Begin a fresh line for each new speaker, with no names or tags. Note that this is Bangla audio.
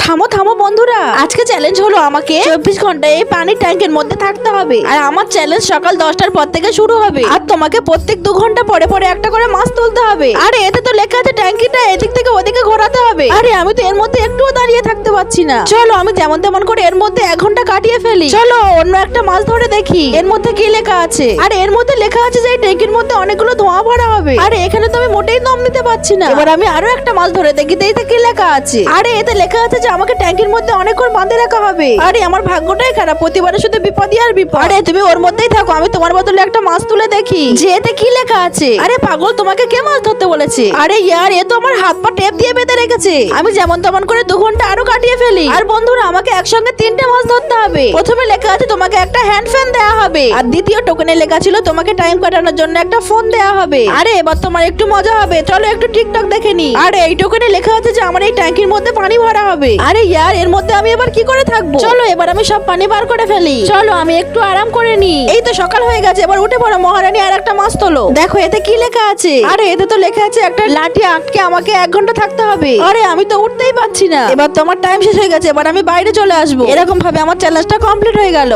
থামো থামো বন্ধুরা, আজকে চ্যালেঞ্জ হলো আমাকে 24 ঘন্টা এই পানির ট্যাঙ্কের মধ্যে থাকতে হবে। আর আমার চ্যালেঞ্জ সকাল 10টার পর থেকে শুরু হবে। আর তোমাকে প্রত্যেক 2 ঘন্টা পরে পরে একটা করে মাছ তুলতে হবে। আরে এতে তো লেখা আছে ট্যাঙ্কিটা এদিক থেকে ওদিকে ঘোরাতে হবে। আরে আমি তো এর মধ্যে একটুও দাঁড়িয়ে থাকতে পারছি না। চলো আমি যেমন তেমন করে এর মধ্যে 1 ঘন্টা কাটিয়ে ফেলি। চলো অন্য একটা মাছ ধরে দেখি এর মধ্যে কি লেখা আছে। আরে এর মধ্যে লেখা আছে যে এই ট্যাঙ্কির মধ্যে অনেকগুলো ধোঁয়া ভরা হবে। আরে এখানে তো আমি মোটেই দম নিতে পারছি না। এবার আমি আরো একটা মাছ ধরে দেখি এতে কি লেখা আছে। আরে এতে লেখা আছে যে আমাকে ট্যাঙ্কির মধ্যে অনেকক্ষণ বাঁধে রাখা হবে। আরে আমার ভাগ্যটাই খারাপ, প্রতিবারে শুধু বিপদই আর বিপদ। আরে তুমি ওর মধ্যেই থাকো, আমি তোমার বদলে একটা মাছ তুলে দেখি যে এতে কি লেখা আছে। আরে পাগল, তোমাকে কে মাছ ধরতে বলেছে? আরে ইয়ার, এ তো আমার হাত পা টেপ দিয়ে বেঁধে রেখেছে। আমি যেমন তেমন করে 2 ঘন্টা আরো কাটিয়ে ফেলি। আর বন্ধুরা, আমাকে একসঙ্গে 3টে মাছ ধরতে হবে। প্রথমে লেখা আছে তোমাকে একটা হ্যান্ড ফ্যান দেওয়া হবে। আর দ্বিতীয় টোকেনে লেখা ছিল তোমাকে টাইম কাটানোর জন্য একটা ফোন দেওয়া হবে। আরে এবার তোমার একটু মজা হবে, চলো একটু টিকটক দেখে নি। আরে এই টোকেনে লেখা আছে যে আমার এই ট্যাঙ্কির মধ্যে পানি ভরা হবে। আরে ইয়ার, এর মধ্যে আমি এবার কি করে থাকবো? চলো এবার আমি সব পানি বার করে ফেলি। চলো আমি একটু আরাম করে নি। এই তো সকাল হয়ে গেছে, এবার উঠে পড়ো মহারানী, আর একটা মাছ তোলো। দেখো এতে কি লেখা আছে। আরে এতে তো লেখা আছে একটা লাঠি আটকে আমাকে 1 ঘন্টা থাকতে হবে। আরে আমি তো উঠতেই পারছি না। এবার তোমার টাইম শেষ হয়ে গেছে, এবার আমি বাইরে চলে আসবো। এরকম ভাবে আমার চ্যালেঞ্জটা কমপ্লিট হয়ে গেল।